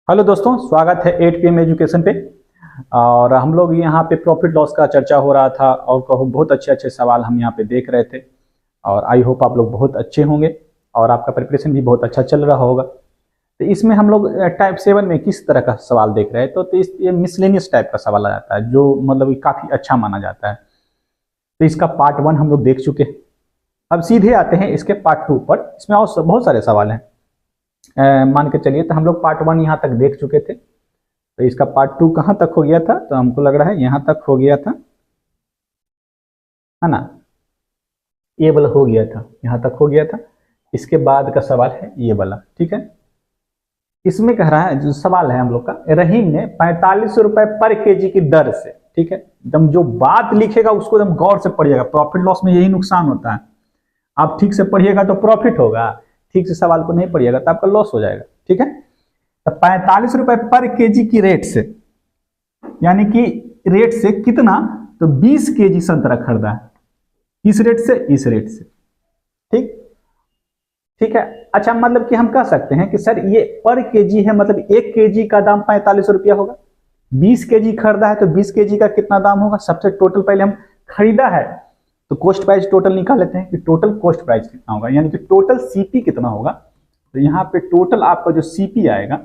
Hello दोस्तों, स्वागत है 8 PM एजुकेशन पे। और हम लोग यहाँ पे प्रॉफिट लॉस का चर्चा हो रहा था और कहो बहुत अच्छे अच्छे सवाल हम यहाँ पे देख रहे थे। और आई होप आप लोग बहुत अच्छे होंगे और आपका प्रिपरेशन भी बहुत अच्छा चल रहा होगा। तो इसमें हम लोग टाइप 7 में किस तरह का सवाल देख रहे हैं, तो ये मिसलेनियस टाइप का सवाल आ जाता है जो मतलब काफ़ी अच्छा माना जाता है। तो इसका पार्ट 1 हम लोग देख चुके हैं। अब सीधे आते हैं इसके पार्ट 2 पर। इसमें और बहुत सारे सवाल हैं, मान के चलिए। तो हम लोग पार्ट 1 यहाँ तक देख चुके थे। तो इसका पार्ट 2 कहाँ तक हो गया था, तो हमको लग रहा है यहाँ तक हो गया था, है ना। ये वाला हो गया था, यहाँ तक हो गया था। इसके बाद का सवाल है ये वाला, ठीक है। इसमें कह रहा है, जो सवाल है हम लोग का, रहीम ने 45 रुपए पर केजी की दर से, ठीक है, एकदम जो बात लिखेगा उसको एकदम गौर से पढ़िएगा। प्रॉफिट लॉस में यही नुकसान होता है, आप ठीक से पढ़िएगा तो प्रॉफिट होगा, ठीक से सवाल को नहीं पढ़िएगा तो आपका लॉस हो जाएगा, ठीक है। तो 45 रुपए पर केजी की रेट से, यानी कि रेट से कितना, तो 20 केजी संतरा खरीदा है। किस रेट से? इस रेट से, ठीक ठीक है। अच्छा, मतलब कि हम कह सकते हैं कि सर ये पर केजी है, मतलब 1 केजी का दाम 45 रुपया होगा। 20 केजी खरीदा है तो 20 केजी का कितना दाम होगा। सबसे टोटल पहले हम खरीदा है तो कॉस्ट प्राइस टोटल निकाल लेते हैं कि टोटल कॉस्ट प्राइस कितना होगा, यानी कि टोटल सीपी कितना होगा। तो यहाँ पे टोटल आपका जो सीपी आएगा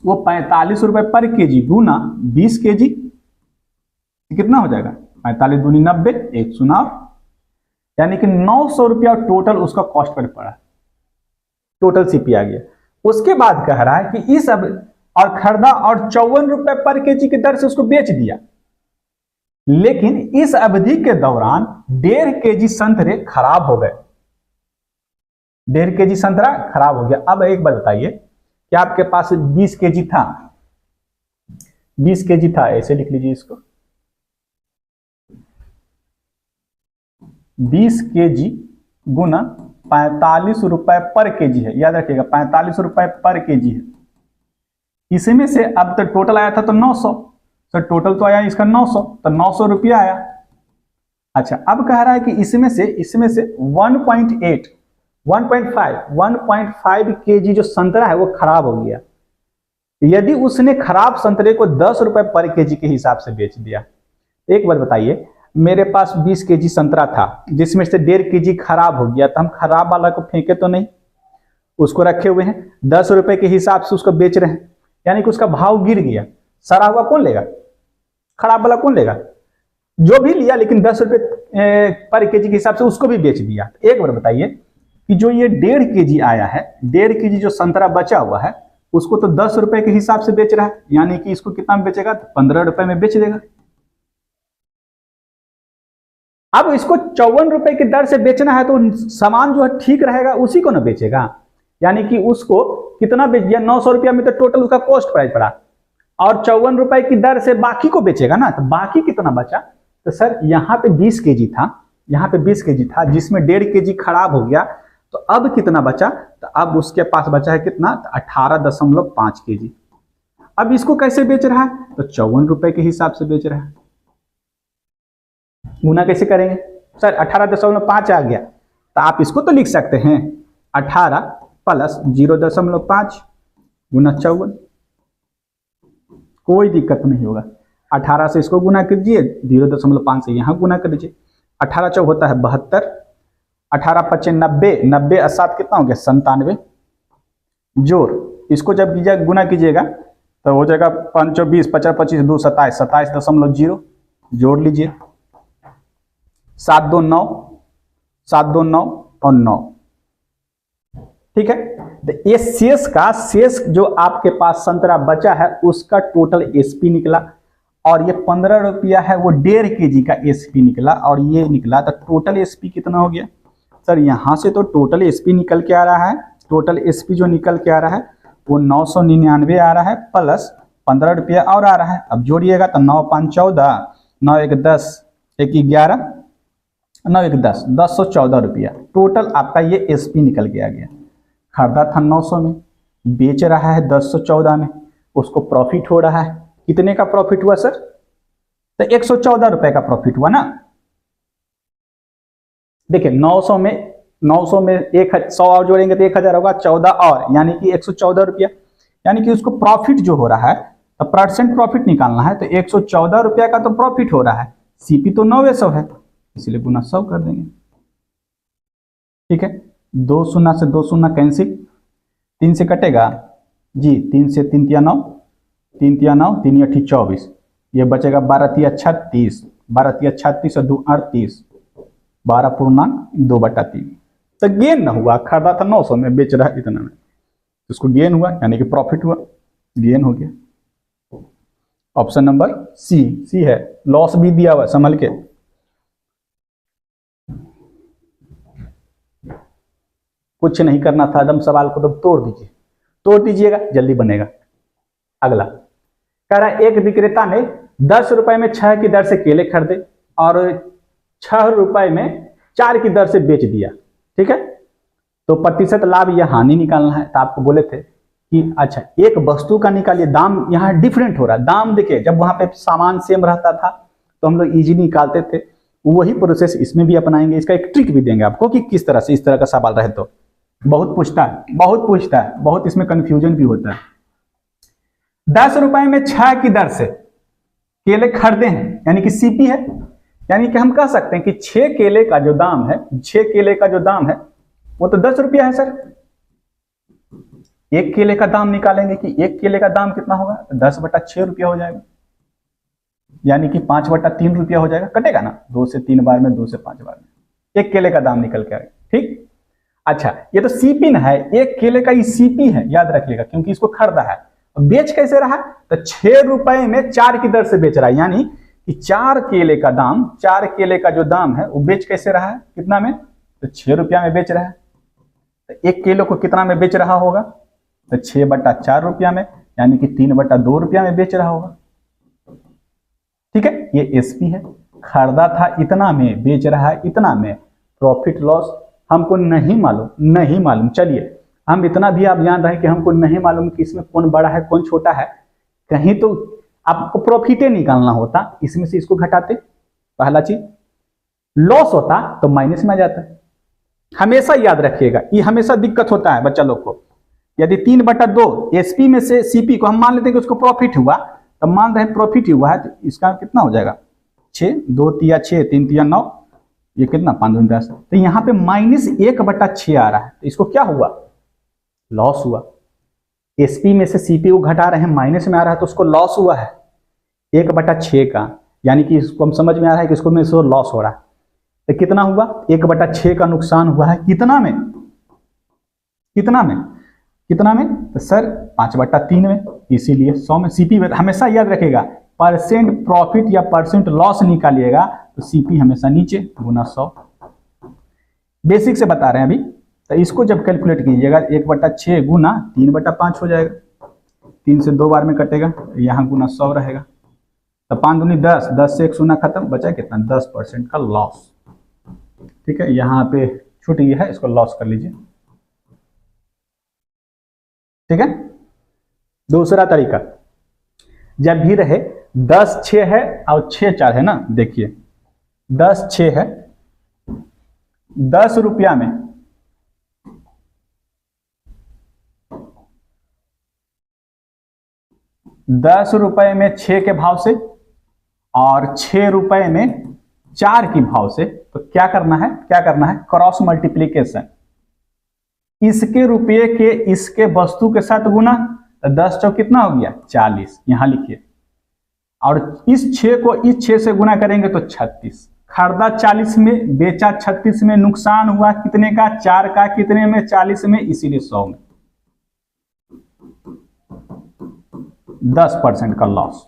वो 45 रुपए पर केजी गुना 20 केजी, कितना हो जाएगा, 45 दूनी 90, 109, यानी कि 900 रुपया टोटल उसका कॉस्ट पर पड़ा। टोटल सीपी आ गया। उसके बाद कह रहा है कि इस अब और खरीदा और 54 रुपए पर केजी की दर से उसको बेच दिया, लेकिन इस अवधि के दौरान 1.5 केजी संतरे खराब हो गए। 1.5 केजी संतरा खराब हो गया। अब एक बात बताइए कि आपके पास 20 केजी था, 20 केजी था, ऐसे लिख लीजिए इसको, 20 केजी गुना 45 रुपए पर केजी है, याद रखिएगा 45 रुपए पर केजी है। इसमें से अब तक टोटल आया था तो 900, तो टोटल तो आया इसका 900, तो 900 रुपया आया। अच्छा, अब कह रहा है कि इसमें से 1.8 1.5 केजी जो संतरा है वो खराब हो गया। यदि उसने खराब संतरे को 10 रुपए पर केजी के हिसाब से बेच दिया। एक बात बताइए, मेरे पास 20 केजी संतरा था जिसमें से 1.5 केजी खराब हो गया, तो हम खराब वाला को फेंके तो नहीं, उसको रखे हुए हैं, 10 रुपए के हिसाब से उसको बेच रहे हैं, यानी कि उसका भाव गिर गया। सड़ा हुआ कौन लेगा, खराब वाला कौन लेगा, जो भी लिया, लेकिन 10 रुपए पर केजी के हिसाब से उसको भी बेच दिया। एक बार बताइए कि जो ये 1.5 केजी आया है, 1.5 केजी जो संतरा बचा हुआ है उसको तो 10 रुपए के हिसाब से बेच रहा है, यानी कि इसको कितना में बेचेगा, तो 15 रुपए में बेच देगा। अब इसको 54 रुपए की दर से बेचना है तो सामान जो है ठीक रहेगा उसी को ना बेचेगा, यानी कि उसको कितना बेच दिया, 900 रुपया में तो टोटल उसका कॉस्ट प्राइस पड़ा, और 54 रुपए की दर से बाकी को बेचेगा ना, तो बाकी कितना बचा। तो सर यहाँ पे 20 केजी था, यहाँ पे 20 केजी था जिसमें 1.5 केजी खराब हो गया, तो अब कितना बचा, तो अब उसके पास बचा है कितना, तो 18.5 केजी। अब इसको कैसे बेच रहा है, तो 54 रुपए के हिसाब से बेच रहा है। गुना कैसे करेंगे सर, 18.5 आ गया, तो आप इसको तो लिख सकते हैं 18 प्लस 0.5 गुना 54, कोई दिक्कत नहीं होगा। 18 से इसको गुना कीजिए, 0.5 से यहाँ गुना कर दीजिए, 18 चौक होता है 72, 18 पच्चे 90, 90 और 7 कितना हो गया, 97, जोड़ इसको जब गुना कीजिएगा तो हो जाएगा 5 20, 50 25 2 27, 27.0, जोड़ लीजिए, 7 2 9, 7 2 9 और 9, ठीक है। तो ये शेष जो आपके पास संतरा बचा है उसका टोटल एसपी निकला, और ये 15 रुपया है वो 1.5 केजी का एसपी निकला, और ये निकला, तो टोटल एसपी कितना हो गया सर। यहां से तो टोटल एसपी निकल के आ रहा है, टोटल एसपी जो निकल के आ रहा है वो 999 आ रहा है, प्लस 15 रुपया और आ रहा है। अब जोड़िएगा तो 9 5 14, 9 1 10, 1 11, 9 1 10, 1014 रुपया टोटल आपका ये एसपी निकल के आ गया। खरीदा था 900 में, बेच रहा है 1014 में, उसको प्रॉफिट हो रहा है। कितने का प्रॉफिट हुआ सर, तो 114 रुपए का प्रॉफिट हुआ ना। देखिए 900 में 100 और जोड़ेंगे तो 1000 होगा, 14 और, यानी कि 114 रुपया, यानी कि उसको प्रॉफिट जो हो रहा है, तो परसेंट प्रॉफिट निकालना है, तो 114 रुपया का तो प्रॉफिट हो रहा है, सीपी तो 900 है, इसलिए गुना 100 कर देंगे। ठीक है, 2 शून्य से 2 शून्य कैंसिल, 3 से कटेगा जी, 3 से 3 तिया 9, 3 तिया 9, 3 अठी 24, ये बचेगा 12 तिया 36, 12 तिया 36 और 2 38, 12.2/3। तो गेन ना हुआ, खरीदा था 900 में, बेच रहा है इतना में, उसको गेन हुआ, यानी कि प्रॉफिट हुआ, गेन हो गया। ऑप्शन नंबर सी है। लॉस भी दिया हुआ, संभल के। कुछ नहीं करना था, एकदम सवाल को तो तोड़ दीजिएगा, जल्दी बनेगा। अगला कह रहा है, एक विक्रेता ने 10 रुपए में 6 की दर से केले खरीदे और 6 रुपए में 4 की दर से बेच दिया। ठीक है, तो प्रतिशत लाभ या हानि निकालना है। तो आपको बोले थे कि अच्छा एक वस्तु का निकालिए, दाम यहाँ डिफरेंट हो रहा है। दाम देखिए, जब वहां पे सामान सेम रहता था तो हम लोग इजीली निकालते थे, वही प्रोसेस इसमें भी अपनाएंगे। इसका एक ट्रिक भी देंगे आपको कि किस तरह से इस तरह का सवाल रहे तो। बहुत पूछता है, बहुत इसमें कंफ्यूजन भी होता है। 10 रुपए में 6 की दर से केले खरीदे हैं, यानी कि सीपी है, यानी कि हम कह सकते हैं कि 6 केले का जो दाम है, 6 केले का जो दाम है वो तो 10 रुपया है सर। एक केले का दाम निकालेंगे कि एक केले का दाम कितना होगा, 10/6 रुपया हो जाएगा, यानी कि 5/3 रुपया हो जाएगा। कटेगा ना 2 से 3 बार में, 2 से 5 बार में, एक केले का दाम निकल के आएगा। ठीक, अच्छा ये तो सीपी ना है, एक केले का ये सीपी है, याद रखिएगा, क्योंकि इसको खरीदा है। बेच कैसे रहा, तो 6 रुपए में 4 की दर से बेच रहा है, यानी कि 4 केले का दाम, 4 केले का जो दाम है वो बेच कैसे रहा है, कितना में, तो 6 रुपया में बेच रहा है। तो एक किलो को कितना में बेच रहा होगा, तो 6/4 रुपया में, यानी कि 3/2 रुपया में बेच रहा होगा। ठीक है, ये एसपी है, खरीदा था इतना में, बेच रहा है इतना में। प्रॉफिट लॉस हमको नहीं मालूम। चलिए हम इतना भी आप जान रहे हैं कि हमको नहीं मालूम कि इसमें कौन बड़ा है कौन छोटा है, कहीं तो आपको प्रॉफिट निकालना होता, इसमें से इसको घटाते, पहला चीज। लॉस होता तो माइनस में आ जाता। हमेशा याद रखिएगा, ये हमेशा दिक्कत होता है बच्चा लोग को। यदि 3/2 एसपी में से सीपी को हम मान लेते हैं कि उसको प्रॉफिट हुआ, तो मान रहे प्रॉफिट हुआ है, तो इसका कितना हो जाएगा, 6, 2 तिया 6, 3 तिया 9, ये कितना 5 दूनी 10। तो यहाँ पे -1/6 आ रहा है, तो इसको क्या हुआ, लॉस हुआ। एसपी में से सीपी को घटा रहे हैं, माइनस में आ रहा है, तो उसको लॉस हुआ है 1/6 का, यानी कि इसको हम समझ में आ रहा है कि इसको में से लॉस हो रहा है। तो कितना हुआ, 1/6 का नुकसान हुआ है, कितना में, तो सर 5/3 में, इसीलिए 100 में। सीपी में हमेशा याद रखेगा, परसेंट प्रॉफिट या परसेंट लॉस निकालिएगा तो सीपी हमेशा नीचे, गुना 100। बेसिक से बता रहे हैं अभी, तो इसको जब कैलकुलेट कीजिएगा 1/6 गुना 3/5 हो जाएगा, 3 से 2 बार में कटेगा, यहाँ गुना 100 रहेगा, तो 5 दूनी 10, 10 से 1 शून्य खत्म, बचा कितना, 10% का लॉस। ठीक है, यहाँ पे छूट गया है, इसको लॉस कर लीजिए। ठीक है, दूसरा तरीका, जब भी रहे 10/6 है और 6/4 है ना, देखिए 10/6 है, 10 रुपया में 10 रुपए में 6 के भाव से और 6 रुपए में 4 के भाव से, तो क्या करना है, क्रॉस मल्टीप्लीकेशन। इसके रुपये के इसके वस्तु के साथ गुना, तो 10 चौक कितना हो गया, 40, यहां लिखिए, और इस 6 को इस 6 से गुना करेंगे तो 36। खरीदा 40 में, बेचा 36 में, नुकसान हुआ कितने का, 4 का, कितने में, 40 में, इसीलिए 100 में, 10% का लॉस।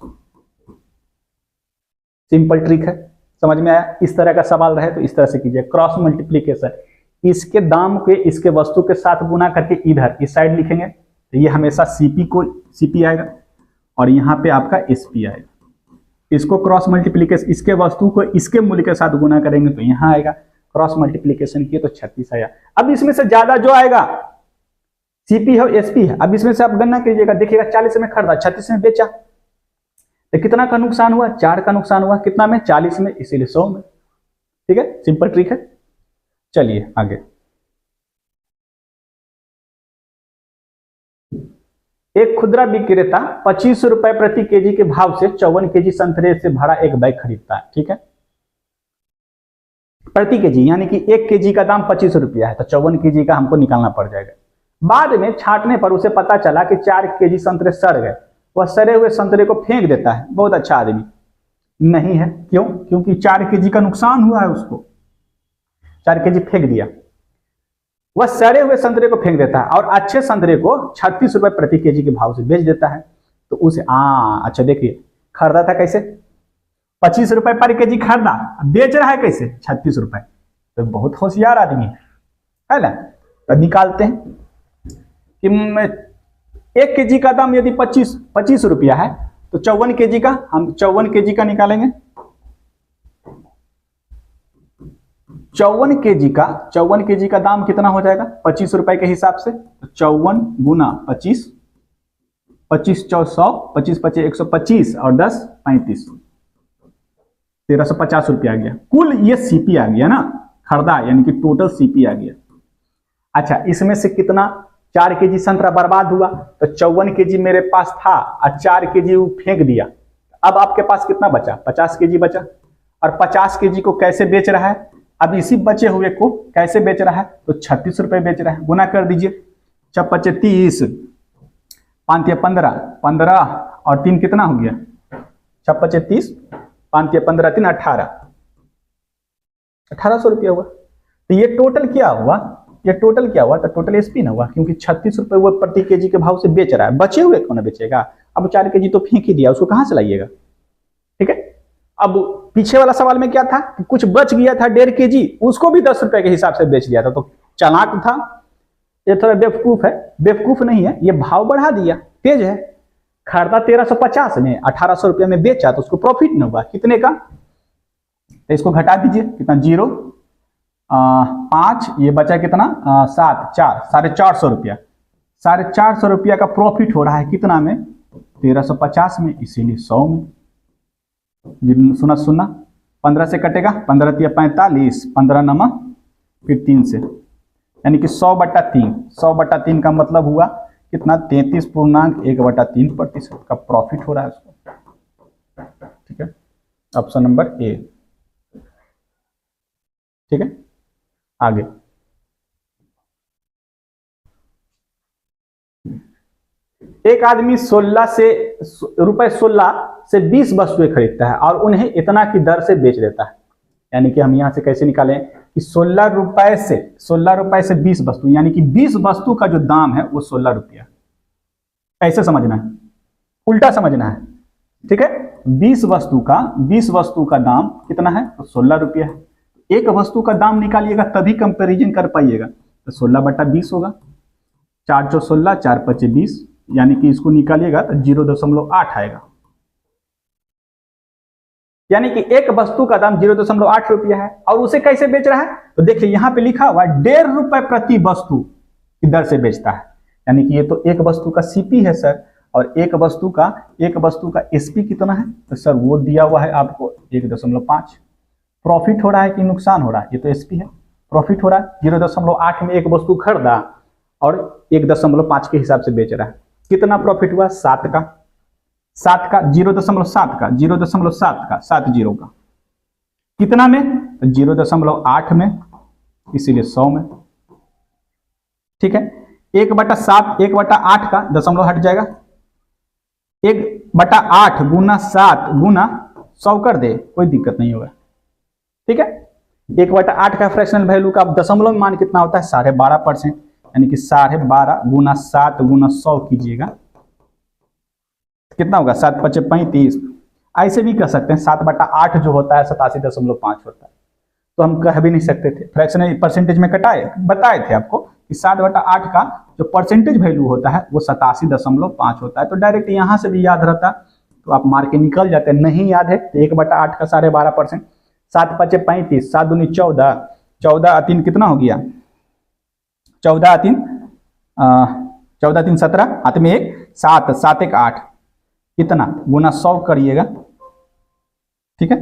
सिंपल ट्रिक है, समझ में आया। इस तरह का सवाल रहे तो इस तरह से कीजिए, क्रॉस मल्टीप्लीकेशन। इसके दाम के इसके वस्तु के साथ गुना करके इधर इस साइड लिखेंगे, तो ये हमेशा सीपी आएगा, और यहाँ पे आपका एसपी आएगा। इसको क्रॉस मल्टीप्लीकेशन, इसके वस्तु को इसके मूल्य के साथ गुना करेंगे तो यहाँ आएगा, क्रॉस मल्टीप्लीकेशन किए तो 36 आया। अब इसमें से ज्यादा जो आएगा, सीपी है एसपी है, अब इसमें से आप गणना कीजिएगा, देखिएगा 40 में खरीदा, 36 में बेचा, तो कितना का नुकसान हुआ, 4 का नुकसान हुआ, कितना में, 40 में, इसीलिए 100 में। ठीक है, सिंपल ट्रिक है। चलिए आगे, एक खुदरा विक्रेता 25 रुपए प्रति केजी के भाव से 54 केजी संतरे से भरा एक बैग खरीदता है। ठीक है, प्रति केजी, यानी कि 1 केजी का दाम 25 रुपया है, तो 54 केजी का हमको निकालना पड़ जाएगा। बाद में छांटने पर उसे पता चला कि 4 केजी संतरे सड़ गए। वह सड़े हुए संतरे को फेंक देता है। बहुत अच्छा आदमी नहीं है। क्यों? क्योंकि 4 केजी का नुकसान हुआ है उसको, 4 केजी फेंक दिया। वह सड़े हुए संतरे को फेंक देता है और अच्छे संतरे को 36 रुपए प्रति केजी के भाव से बेच देता है। तो उसे अच्छा देखिए, खरीदा था कैसे? 25 रुपए पर केजी खरीदा, बेच रहा है कैसे? 36 रुपए। तो बहुत होशियार आदमी है ना। तो निकालते हैं कि 1 केजी का दाम यदि 25 रुपया है तो 54 केजी का, हम 54 केजी का निकालेंगे। 54 केजी का दाम कितना हो जाएगा 25 रुपए के हिसाब से? 54 गुना 25, 25 चौ 100, 25 पचे 125 और 10 35, 1350 रुपया आ गया। कुल ये सीपी आ गया ना, खरीदा, यानी कि टोटल सीपी आ गया। अच्छा, इसमें से कितना 4 केजी संतरा बर्बाद हुआ, तो 54 केजी मेरे पास था और 4 केजी वो फेंक दिया। अब आपके पास कितना बचा? 50 केजी बचा। और 50 केजी को कैसे बेच रहा है? अब इसी बचे हुए को कैसे बेच रहा है? तो 36 रुपए बेच रहा है। गुना कर दीजिए, 6 पचे 30, 5 या 15, 15 और 3 कितना हो गया? 6 पचे 30, 5 या 15, 3 18, 1800 रुपया हुआ। तो ये टोटल क्या हुआ? ये टोटल क्या हुआ? तो टोटल एसपी ना हुआ, क्योंकि 36 रुपए वो प्रति केजी के भाव से बेच रहा है। बचे हुए कौन बेचेगा? अब 4 केजी तो फेंक ही दिया, उसको कहां से लाइएगा? ठीक है। अब पीछे वाला सवाल में क्या था कि कुछ बच गया था 1.5 केजी, उसको भी 10 रुपए के हिसाब से बेच दिया था। तो चालाक था, ये थोड़ा बेवकूफ है। बेवकूफ नहीं है, ये भाव बढ़ा दिया, तेज है। खरीदा 1350 में, 1800 रुपया में बेचा, तो उसको प्रॉफिट न हुआ। कितने का? तो इसको घटा दीजिए, कितना? 0, 5, ये बचा कितना? 7, 4, 450 रुपया। 450 रुपया का प्रॉफिट हो रहा है कितना में? 1350 में, इसीलिए 100 में। सुना सुना, 15 से कटेगा, 15 या 45, 15 नमा फिर 3 से, यानी कि 100/3। 100/3 का मतलब हुआ कितना? 33.1/3% का प्रॉफिट हो रहा है उसको। ठीक है, ऑप्शन नंबर ए। ठीक है, आगे एक आदमी 16 से 20 वस्तुएं खरीदता है और उन्हें इतना की दर से बेच देता है। यानी कि हम यहां से कैसे निकालें कि 16 रुपए से 20 वस्तु, यानी कि 20 वस्तु का जो दाम है वो 16 रुपया। ऐसे समझना है, उल्टा समझना है। ठीक है, 20 वस्तु का दाम कितना है? तो 16 रुपया है। एक वस्तु का दाम निकालिएगा तभी कंपैरिजन कर पाइएगा। तो 16/20 होगा, 4 चौ 16, 4 पचे 20, यानी कि इसको निकालिएगा तो 0.8 आएगा। यानी कि एक वस्तु का दाम 0.8 रुपया है। और उसे कैसे बेच रहा है? तो देखिए यहां पे लिखा हुआ 1.5 रुपए प्रति वस्तु की दर से बेचता है। यानी कि ये तो एक वस्तु का सीपी है सर, और एक वस्तु का एसपी कितना है? तो सर वो दिया हुआ है आपको 1.5। प्रॉफिट हो रहा है कि नुकसान हो रहा है? ये तो एसपी है, प्रॉफिट हो रहा है। 0.8 में एक वस्तु खरीदा और 1.5 के हिसाब से बेच रहा है। कितना प्रॉफिट हुआ? 7 का, 0.7 का, 70 का। कितना में? 0.8 में, इसीलिए 100 में। ठीक है, 1/7, 1/8 का दशमलव हट जाएगा। 1/8 गुना 7 गुना 100 कर दे, कोई दिक्कत नहीं होगा। ठीक है, 1/8 का फ्रैक्शनल वैल्यू का दशमलव मान कितना होता है? 12.5%, यानी कि 12.5 गुना 7 गुना 100 कीजिएगा, कितना होगा? 7 पचे 35। ऐसे भी कह सकते हैं 7/8 जो होता है 87.5 होता है। तो हम कह भी नहीं सकते थे, फ्रैक्शनल परसेंटेज में बताए थे आपको कि 7/8 का जो परसेंटेज वैल्यू होता है वो 87.5 होता है। तो डायरेक्ट यहां से भी याद रहता तो आप मार के निकल जाते। नहीं याद है तो 1/8 का 12.5%, 7 पचे 35, 7 दूनी 14, 14 3 कितना हो गया? 14 3 17, हाथ में 1, 7, 7 1 8, कितना? गुना 100 करिएगा। ठीक है,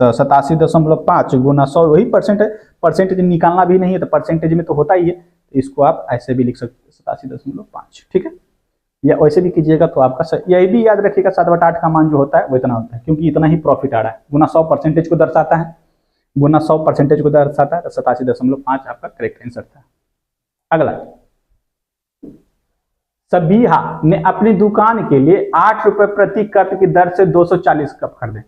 तो 87.5 गुना 100 वही परसेंट है। परसेंटेज निकालना भी नहीं है तो परसेंटेज में तो होता ही है, तो इसको आप ऐसे भी लिख सकते हैं 87.5। ठीक है, या वैसे भी कीजिएगा तो आपका यही भी याद रखिएगा 7/8 का मान जो होता है वो इतना होता है, क्योंकि इतना ही प्रॉफिट आ रहा है। गुना 100% को दर्शाता है, गुना 100% को दर्शाता है, तो 87.5 आपका करेक्ट आंसर था। अगला, सबिहा ने अपनी दुकान के लिए 8 रुपए प्रति कप की दर से 240 कप खरीदे।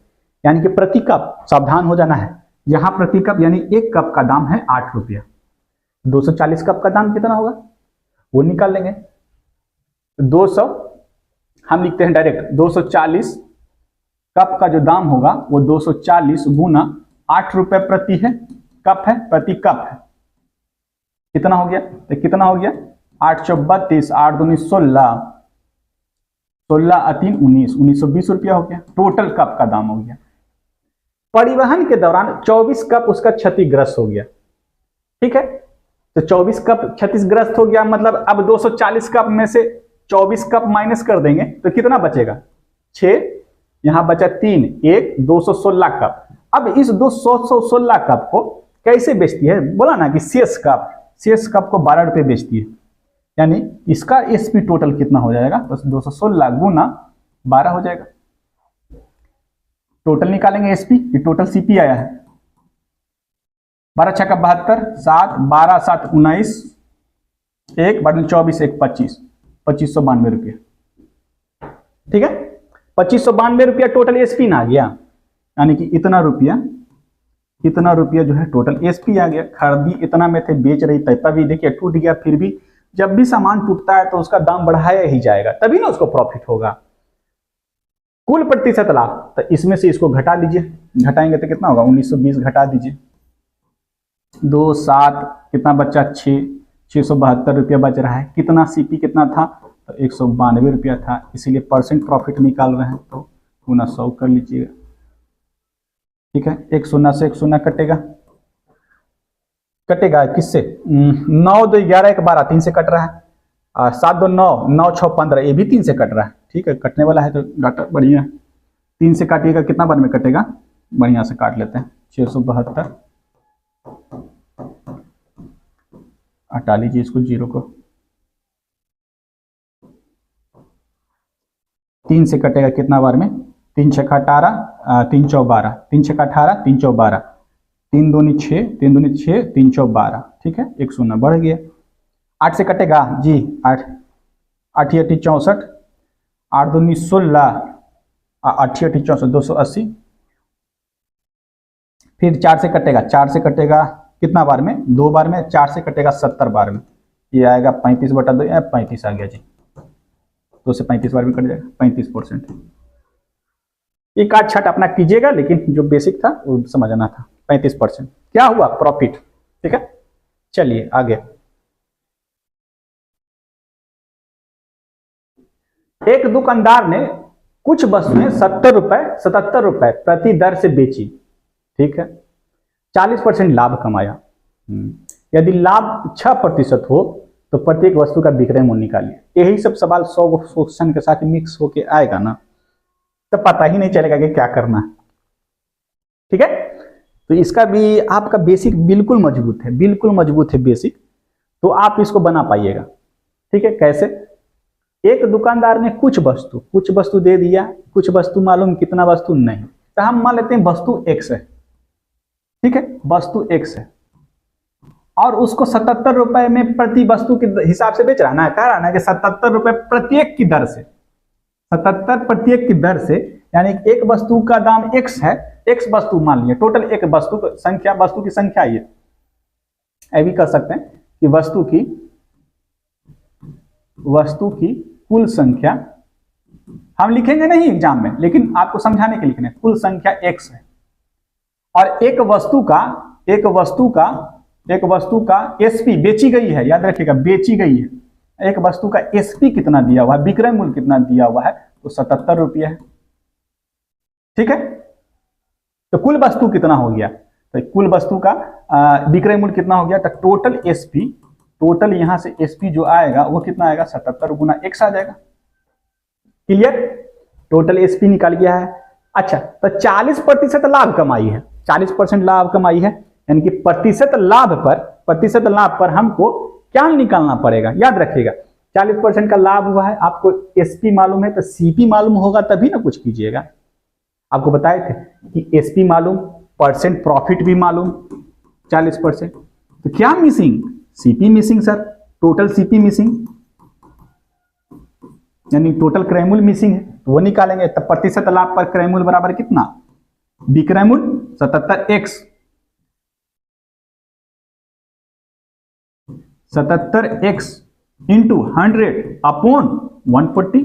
यानी कि प्रति कप, सावधान हो जाना है, यहाँ प्रति कप यानी एक कप का दाम है 8 रुपया, 240 कप का दाम कितना होगा वो निकाल लेंगे। 200 हम लिखते हैं डायरेक्ट, 240 कप का जो दाम होगा वो 240 गुना 8 रुपए प्रति है कप है, प्रति कप है, कितना हो गया, तो कितना हो गया 8 चौक 32, 8 दूनी 16, 16 3 19, 1920 रुपया हो गया, टोटल कप का दाम हो गया। परिवहन के दौरान 24 कप उसका क्षतिग्रस्त हो गया, ठीक है, तो 24 कप क्षतिग्रस्त हो गया, मतलब अब 240 कप में से 24 कप माइनस कर देंगे तो कितना बचेगा 6, यहां बचा 3, 1, 216 कप। अब इस 216 कप को कैसे बेचती है, बोला ना कि शेष कप को 12 रुपए बेचती है, यानी इसका एसपी टोटल कितना हो जाएगा, तो 216 गुना 12 हो जाएगा। टोटल निकालेंगे एसपी, ये टोटल सीपी आया है 12 6 का 72, 7 12 7 19, 1 12 24 1 25, 2592 रुपया, ठीक है, 2592 रुपया टोटल एसपी ना आ गया, यानी कि इतना रुपया जो है टोटल एसपी आ गया। खरीदी इतना में थे, बेच रही तभी देखिए टूट गया, फिर भी जब भी सामान टूटता है तो उसका दाम बढ़ाया ही जाएगा, तभी ना उसको प्रॉफिट होगा। कुल प्रतिशत लाभ, तो इसमें से इसको घटा लीजिए, घटाएंगे तो कितना होगा 1920 घटा दीजिए, 2 7 कितना बचा 672 रुपया बच रहा है। कितना सीपी कितना था, तो 192 रुपया था, इसीलिए परसेंट प्रॉफिट निकाल रहे हैं, तो गुना 100 कर लीजिएगा, ठीक है। 1 शून्य से 1 शून्य कटेगा किससे, 9 2 11 1 12 3 से कट रहा है, 7 2 9 9 6 15 ये भी 3 से कट रहा है, ठीक है, कटने वाला है तो डाटा बढ़िया है। 3 से काटिएगा कितना बार में कटेगा, बढ़िया से काट लेते हैं, 672, हटा लीजिए इसको, जीरो को, 3 से कटेगा कितना बार में, 3 6 18, 3 4 12, 3 6 18, 3 4 12, 3 दूनी 6, 3 दूनी 6, 3 4 12, ठीक है, 1 शून्य बढ़ गया। 8 से कटेगा जी, 8 8 8 64, 8 दूनी 16, 8 8 64 280, फिर 4 से कटेगा कितना बार में, 2 बार में, 4 से कटेगा 70 बार में, ये आएगा 35/2, 35 आ गया जी, 2 से 35 बार में कट जाएगा, 35%। ये काट छाट अपना कीजिएगा, लेकिन जो बेसिक था वो समझना था। 35% क्या हुआ प्रॉफिट, ठीक है। चलिए आगे, एक दुकानदार ने कुछ वस्तुएं 77 रुपए प्रति दर से बेची, ठीक है, 40% लाभ कमाया। यदि लाभ 6% हो तो प्रत्येक वस्तु का विक्रय मूल्य निकालिए। यही सब सवाल 100 क्वेश्चन के साथ मिक्स होके आएगा ना, तो पता ही नहीं चलेगा कि क्या करना है, ठीक है। तो इसका भी आपका बेसिक बिल्कुल मजबूत है बेसिक, तो आप इसको बना पाइएगा, ठीक है। कैसे, एक दुकानदार ने कुछ वस्तु दे दिया, कुछ वस्तु मालूम कितना वस्तु नहीं, तो हम मान लेते हैं वस्तु X है, ठीक है, वस्तु X है, और उसको 77 रुपए में प्रति वस्तु के हिसाब से बेच रहा ना, कह रहा ना कि 77 रुपए प्रत्येक की दर से, 77 प्रत्येक की दर से, यानी एक वस्तु का दाम X है, X वस्तु मान लिया, टोटल एक वस्तु की संख्या ये भी कर सकते हैं कि वस्तु की कुल संख्या, हम लिखेंगे नहीं एग्जाम में, लेकिन आपको समझाने के लिखने, कुल संख्या X है, और एक वस्तु का एसपी बेची गई है, याद रखिएगा बेची गई है, एक वस्तु का एसपी कितना दिया हुआ है, विक्रय मूल्य कितना दिया हुआ है, तो 77 रुपया है, ठीक है। तो कुल वस्तु कितना हो गया, तो कुल वस्तु का विक्रय मूल्य कितना हो गया, तो टोटल एसपी, टोटल यहां से एसपी जो आएगा वो कितना आएगा, 77 गुना X आ जाएगा, क्लियर। टोटल एसपी निकाल गया है। अच्छा, तो 40% लाभ कमाई है, 40% लाभ कमाई है, यानी कि प्रतिशत लाभ पर हमको क्या निकालना पड़ेगा, याद रखिएगा 40% का लाभ हुआ है, आपको एसपी मालूम है तो सीपी मालूम होगा तभी ना कुछ कीजिएगा। आपको बताए थे कि एसपी मालूम, परसेंट प्रॉफिट भी मालूम 40%, तो क्या missing? CP missing sir, total CP missing, यानी टोटल क्रय मूल्य मिसिंग है, तो वो निकालेंगे। तब प्रतिशत लाभ पर क्रय मूल्य बराबर कितना? विक्रय मूल्य 77x, 77x इंटू 100 अपॉन 140,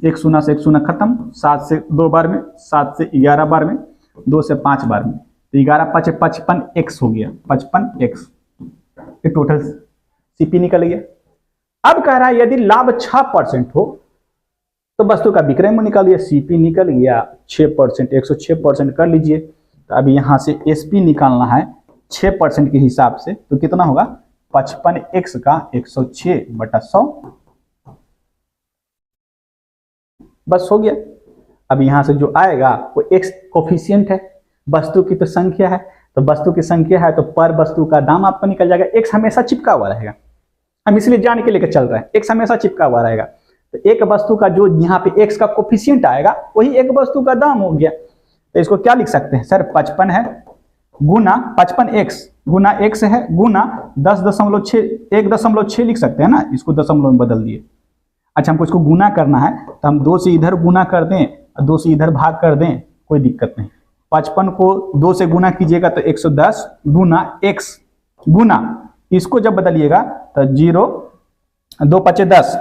एक शून्य से एक शून्य खत्म, 7 से 2 बार में, 7 से 11 बार में, 2 से 5 बार में, तो 11 5 55x हो गया, 55x, ये टोटल सीपी निकल गया। अब कह रहा है यदि लाभ 6% हो तो वस्तु का विक्रय मूल्य निकालिए, सीपी निकल गया 6%, 106% कर लीजिए। तो अब यहां से एसपी निकालना है 6% के हिसाब से, तो कितना होगा? 55x का 106/100, बस हो गया। अब यहां से जो आएगा वो x कोफिशिएंट है, वस्तु की तो संख्या है, तो वस्तु की संख्या है तो पर वस्तु का दाम आपको निकल जाएगा। x हमेशा चिपका हुआ रहेगा, हम इसलिए जान के लेकर चल रहे हैं, x हमेशा चिपका हुआ रहेगा। तो एक वस्तु का जो यहाँ पे x का कोफिशिएंट आएगा वही एक वस्तु का दाम हो गया। तो इसको क्या लिख सकते हैं सर? 55 है गुना 55x गुना x है गुना 10.6, 1.6 लिख सकते हैं ना, इसको दशमलव में बदल दिए। अच्छा, हमको इसको गुना करना है तो हम 2 से इधर गुना कर दें और 2 से इधर भाग कर दें, कोई दिक्कत नहीं। 55 को 2 से गुना कीजिएगा तो 110 गुना x गुना, इसको जब बदलिएगा तो 0 2 5 10,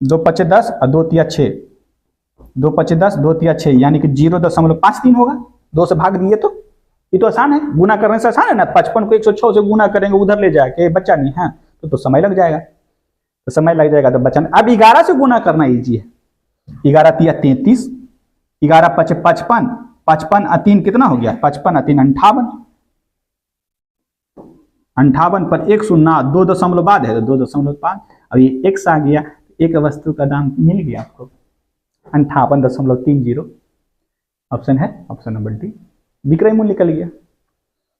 2 5 10 और 2 3 6, 2 5 10 2 3 6, यानी कि 0.53 होगा। 2 से भाग दिए तो ये तो आसान है, गुना करने से आसान है ना। 55 को 106 से गुना करेंगे, उधर ले जाके बच्चा नहीं है तो समय लग जाएगा, तो समय लग जाएगा तो बच्चा। अब 11 से गुना करना इजी है, 11 3 33, 11 5 55, 55 और 3 कितना हो गया? 55 और 3 58, 58 पर एक शून्य 2 दशमलव बाद है तो 2.5। अब ये x आ गया, एक वस्तु का दाम मिल गया आपको 58.30। ऑप्शन है ऑप्शन नंबर डी, विक्रय मूल्य निकल गया।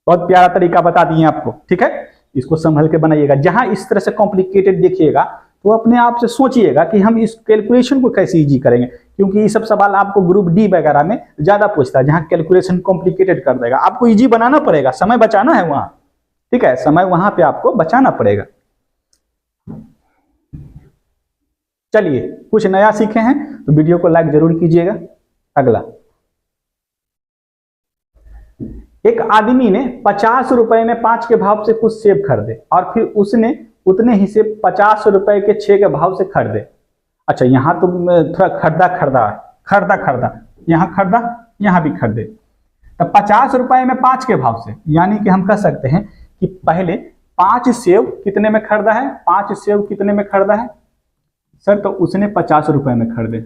बहुत प्यारा तरीका बता दिए आपको, ठीक है, इसको संभल के बनाइएगा। जहां इस तरह से कॉम्प्लिकेटेड देखिएगा तो अपने आप से सोचिएगा कि हम इस कैलकुलेशन को कैसे इजी करेंगे, क्योंकि ये सब सवाल आपको ग्रुप डी वगैरह में ज्यादा पूछता है, जहां कैलकुलेशन कॉम्प्लिकेटेड कर देगा। आपको इजी बनाना पड़ेगा, समय बचाना है वहां, ठीक है, समय वहां पे आपको बचाना पड़ेगा। चलिए, कुछ नया सीखे हैं तो वीडियो को लाइक जरूर कीजिएगा। अगला, एक आदमी ने 50 रुपए में 5 के भाव से कुछ सेब खरीदे और फिर उसने उतने ही सेब 50 रुपए के 6 के भाव से खरीदे। अच्छा, यहां तो थोड़ा खरीदा, यहां खरीदा, यहां भी खरीदे, तो 50 रुपए में 5 के भाव से, यानी कि हम कह सकते हैं कि पहले 5 सेब कितने में खरीदा है? 5 सेब कितने में खरीदा है सर? तो उसने 50 रुपए में खरीदे,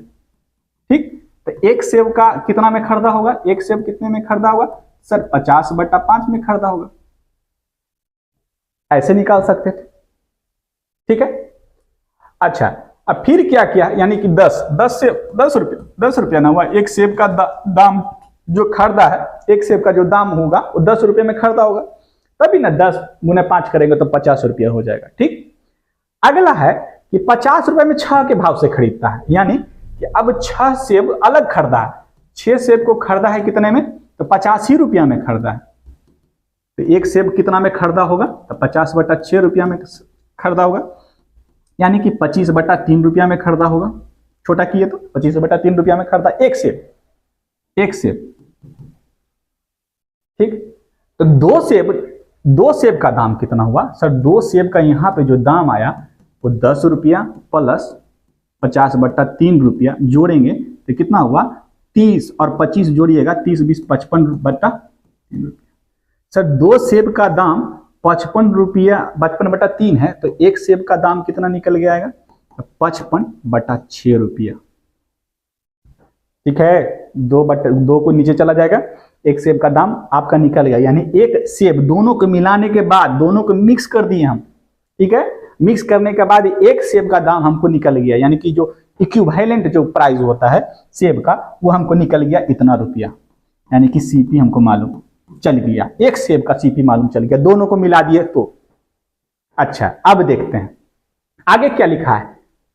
ठीक। तो एक सेब का कितना में खरीदा होगा? एक सेब कितने में खरीदा होगा सर? 50/5 में खरीदा होगा। ऐसे निकाल सकते थे, ठीक है। अच्छा, अब फिर क्या किया, यानी कि 10 रुपया ना हुआ, एक सेब का दाम जो खरीदा है, एक सेब का जो दाम होगा वो 10 रुपये में खरीदा होगा, तभी ना 10 गुने 5 करेंगे तो 50 रुपया हो जाएगा, ठीक। अगला है कि 50 रुपए में 6 के भाव से खरीदता है, यानी कि अब 6 सेब अलग खरीदा है। 6 सेब को खरीदा है कितने में? तो 85 रुपया में खरीदा है। तो एक सेब कितना में खरीदा होगा? तो 50/6 रुपया में खरीदा होगा, यानी कि 25/3 रुपया में खरीदा होगा। छोटा किए तो 25/3 रुपया में खरीदा एक सेब, ठीक। तो दो सेब का दाम कितना हुआ सर? 2 सेब का यहाँ पे जो दाम आया वो 10 रुपया प्लस 50/3 रुपया जोड़ेंगे तो कितना हुआ? 30 और 25 जोड़िएगा, 30 20 55/3 रुपया। सर 2 सेब का दाम 55 रुपया 55/3 है, तो एक सेब का दाम कितना निकल गया आएगा? 55/6 रुपया, ठीक है। 2 को नीचे चला जाएगा, एक सेब का दाम आपका निकल गया, यानी एक सेब, दोनों को मिलाने के बाद, दोनों को मिक्स कर दिए हम, ठीक है। मिक्स करने के बाद एक सेब का दाम हमको निकल गया, यानी कि जो इक्विवेलेंट जो प्राइस होता है सेब का, वो हमको निकल गया इतना रुपया, यानी कि सीपी हमको मालूम चल गया, एक सेब का सीपी मालूम चल गया, दोनों को मिला दिए तो। अच्छा, अब देखते हैं आगे क्या लिखा है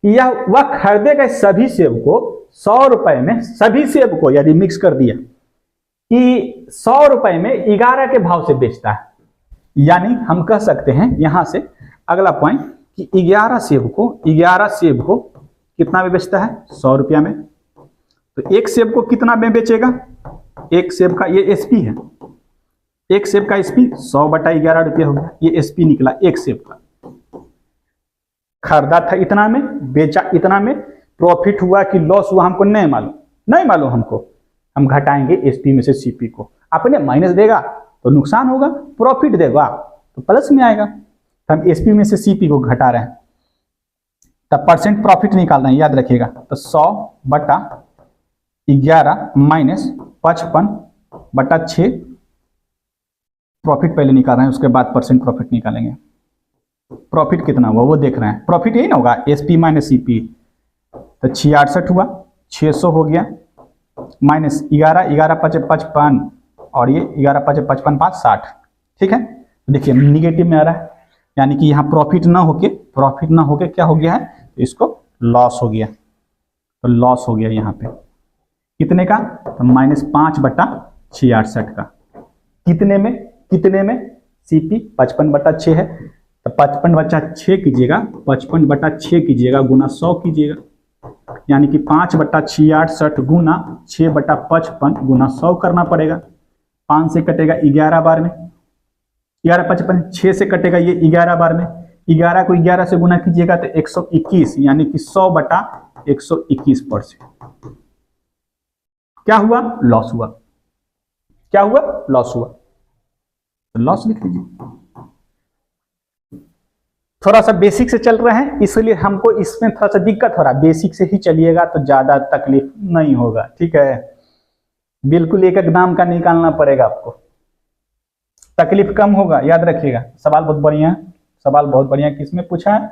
कि यह वह खरीदेगा सभी सेब को 100 रुपए में, सभी सेब को यदि मिक्स कर दिया कि 100 रुपए में 11 के भाव से बेचता है। यानी हम कह सकते हैं यहां से अगला पॉइंट कि 11 सेब को कितना में बेचता है? 100 रुपया में। तो एक सेब को कितना में बेचेगा? एक सेब का ये एसपी है, एक सेब का एसपी 100/11 रुपया हो गया, ये एसपी निकला एक सेब का। खरीदा था इतना में, बेचा इतना में, प्रॉफिट हुआ कि लॉस हुआ हमको नहीं मालूम हमको। हम घटाएंगे एसपी में से सीपी को, अपने माइनस देगा तो नुकसान होगा, प्रॉफिट देगा तो प्लस में आएगा। तो हम एसपी में से सीपी को घटा रहे हैं, तब परसेंट प्रॉफिट निकालना है, याद रखिएगा। तो 100/11 माइनस 55/6 प्रॉफिट पहले निकाल रहे हैं, उसके बाद परसेंट प्रॉफिट निकालेंगे। प्रॉफिट कितना हुआ वो देख रहे हैं, प्रॉफिट यही ना होगा एसपी माइनस सीपी। तो 66 हुआ, 600 हो गया, माइनस 11/5 और ये 11/5 60। ठीक है, तो देखिए निगेटिव में आ रहा है, यानी कि यहाँ प्रॉफिट ना होके क्या हो गया है? तो इसको लॉस हो गया। तो लॉस हो गया यहाँ पे कितने का? तो -5/66 का। कितने में? सीपी 55/6 है, तो 55/6 कीजिएगा, 55/6 कीजिएगा गुना 100 कीजिएगा, यानी कि 5/66 गुना 6/55 गुना 100 करना पड़ेगा। 5 से कटेगा 11 बार में, 11/55, 6 से कटेगा ये 11 बार में, 11 को 11 से गुना कीजिएगा तो 121, यानी कि 100/121%। क्या हुआ? लॉस हुआ। क्या हुआ? लॉस हुआ। तो लॉस लिख लीजिए। थोड़ा सा बेसिक से चल रहे हैं इसलिए हमको इसमें थोड़ा सा दिक्कत हो रहा है, बेसिक से ही चलिएगा तो ज्यादा तकलीफ नहीं होगा। ठीक है, बिल्कुल एक दाम का निकालना पड़ेगा आपको, तकलीफ कम होगा, याद रखिएगा। सवाल बहुत बढ़िया किसमें पूछा है?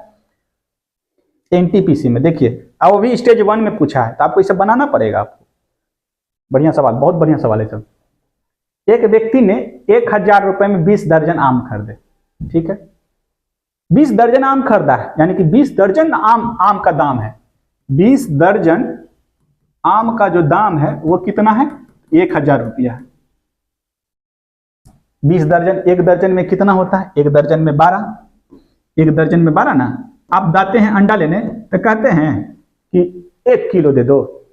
एनटीपीसी में। देखिए अब वो भी स्टेज 1 में पूछा है, तो आपको इसे बनाना पड़ेगा आपको। बढ़िया सवाल, बहुत बढ़िया सवाल है सब। एक व्यक्ति ने 1000 रुपए में 20 दर्जन आम खरीदे। ठीक है, 20 दर्जन आम खरीदा है, यानी कि 20 दर्जन आम का दाम है। 20 दर्जन आम का जो दाम है वो कितना है? 1000 रुपया है। 20 दर्जन, एक दर्जन में कितना होता है? एक दर्जन में 12, एक दर्जन में 12 ना। आप जाते हैं अंडा लेने तो कहते हैं कि 1 किलो दे दो,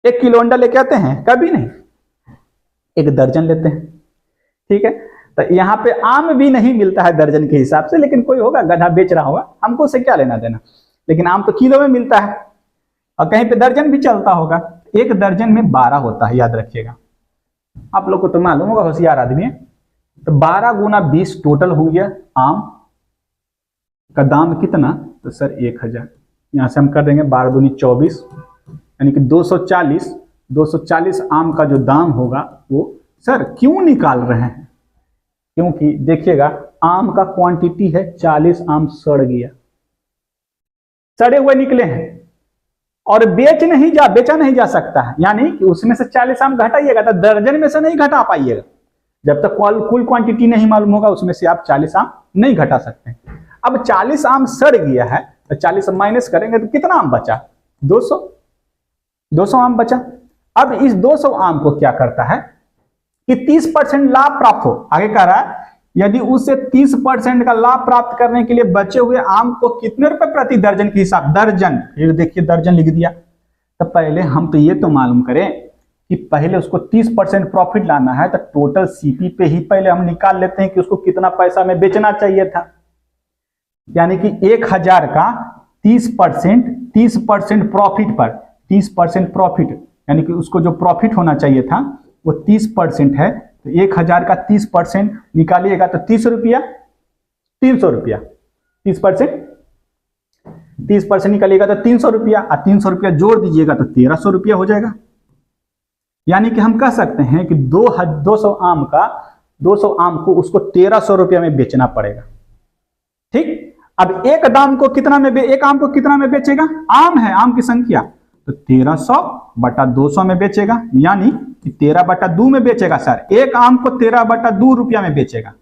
1 किलो अंडा लेके आते हैं? कभी नहीं, एक दर्जन लेते हैं। ठीक है, तो यहाँ पे आम भी नहीं मिलता है दर्जन के हिसाब से, लेकिन कोई होगा गधा बेच रहा होगा, हमको उससे क्या लेना देना। लेकिन आम तो किलो में मिलता है और कहीं पे दर्जन भी चलता होगा। एक दर्जन में 12 होता है, याद रखिएगा। आप लोग को तो मालूम होगा, होशियार आदमी है। तो 12 गुना 20 टोटल हो गया आम का दाम कितना? तो सर 1000। यहां से हम कर देंगे 12 दूनी 24, यानी कि 240 आम का जो दाम होगा वो। सर क्यों निकाल रहे हैं? क्योंकि देखिएगा आम का क्वांटिटी है 40 आम सड़ गया, सड़े हुए निकले हैं और बेचा नहीं जा सकता है, यानी कि उसमें से 40 आम घटाइएगा तो दर्जन में से नहीं घटा पाइएगा। जब तक कुल क्वांटिटी नहीं मालूम होगा उसमें से आप 40 आम नहीं घटा सकते। अब 40 आम सड़ गया है तो 40 माइनस करेंगे तो कितना आम बचा? 200 आम बचा। अब इस 200 आम को क्या करता है कि 30% लाभ प्राप्त हो। आगे कह रहा है यदि उससे 30% का लाभ प्राप्त करने के लिए बचे हुए आम को कितने रुपए प्रति दर्जन के हिसाब? दर्जन, फिर देखिए दर्जन लिख दिया। तो पहले हम तो ये तो मालूम करें कि पहले उसको 30% प्रॉफिट लाना है, तो टोटल सीपी पे ही पहले हम निकाल लेते हैं कि उसको कितना पैसा में बेचना चाहिए था। यानी कि 1000 का 30% प्रॉफिट पर 30% प्रॉफिट, यानी कि उसको जो प्रॉफिट होना चाहिए था वो 30% है। तो 1000 का 30% निकालिएगा तो 30 रुपया, 300 रुपया। 30% निकालिएगा तो 300 रुपया, और 300 रुपया जोड़ दीजिएगा तो 1300 रुपया हो जाएगा। यानी कि हम कह सकते हैं कि 200 आम को उसको 1300 रुपया में बेचना पड़ेगा। ठीक, अब एक आम को कितना में बेचेगा? आम है, आम की संख्या, तो 1300/200 में बेचेगा, यानी कि 13/2 में बेचेगा। सर एक आम को 13/2 रुपया में बेचेगा,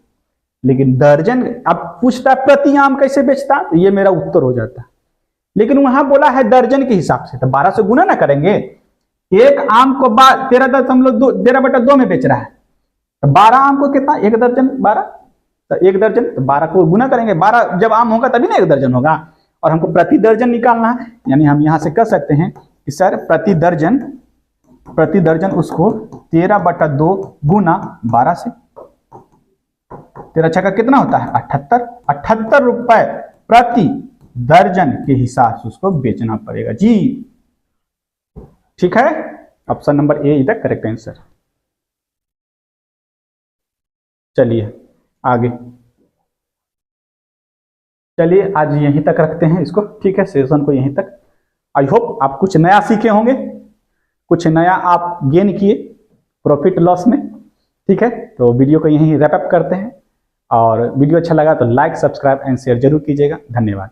लेकिन दर्जन अब पूछता है प्रति आम कैसे बेचता, तो ये मेरा उत्तर हो जाता है। लेकिन वहां बोला है दर्जन के हिसाब से, तो 12 से गुना ना करेंगे। एक आम को 13.2 में बेच रहा है, तो 12 आम को कितना, 1 दर्जन 12, तो 1 दर्जन, तो 12 को गुना करेंगे, 12 जब आम होगा तभी ना 1 दर्जन होगा। और हमको प्रति दर्जन निकालना है, यानी हम यहां से कह सकते हैं कि सर प्रति दर्जन उसको 13/2 गुना 12 से, 13 छक्का कितना होता है 78 रुपए प्रति दर्जन के हिसाब से उसको बेचना पड़ेगा जी। ठीक है, option number A is the correct answer. चलिए आगे, चलिए आज यहीं तक रखते हैं इसको, ठीक है, सेशन को यहीं तक। आई होप आप कुछ नया सीखे होंगे, कुछ नया आप गेन किए प्रॉफिट लॉस में। ठीक है, तो वीडियो को यहीं रैप अप करते हैं, और वीडियो अच्छा लगा तो लाइक, सब्सक्राइब एंड शेयर जरूर कीजिएगा। धन्यवाद।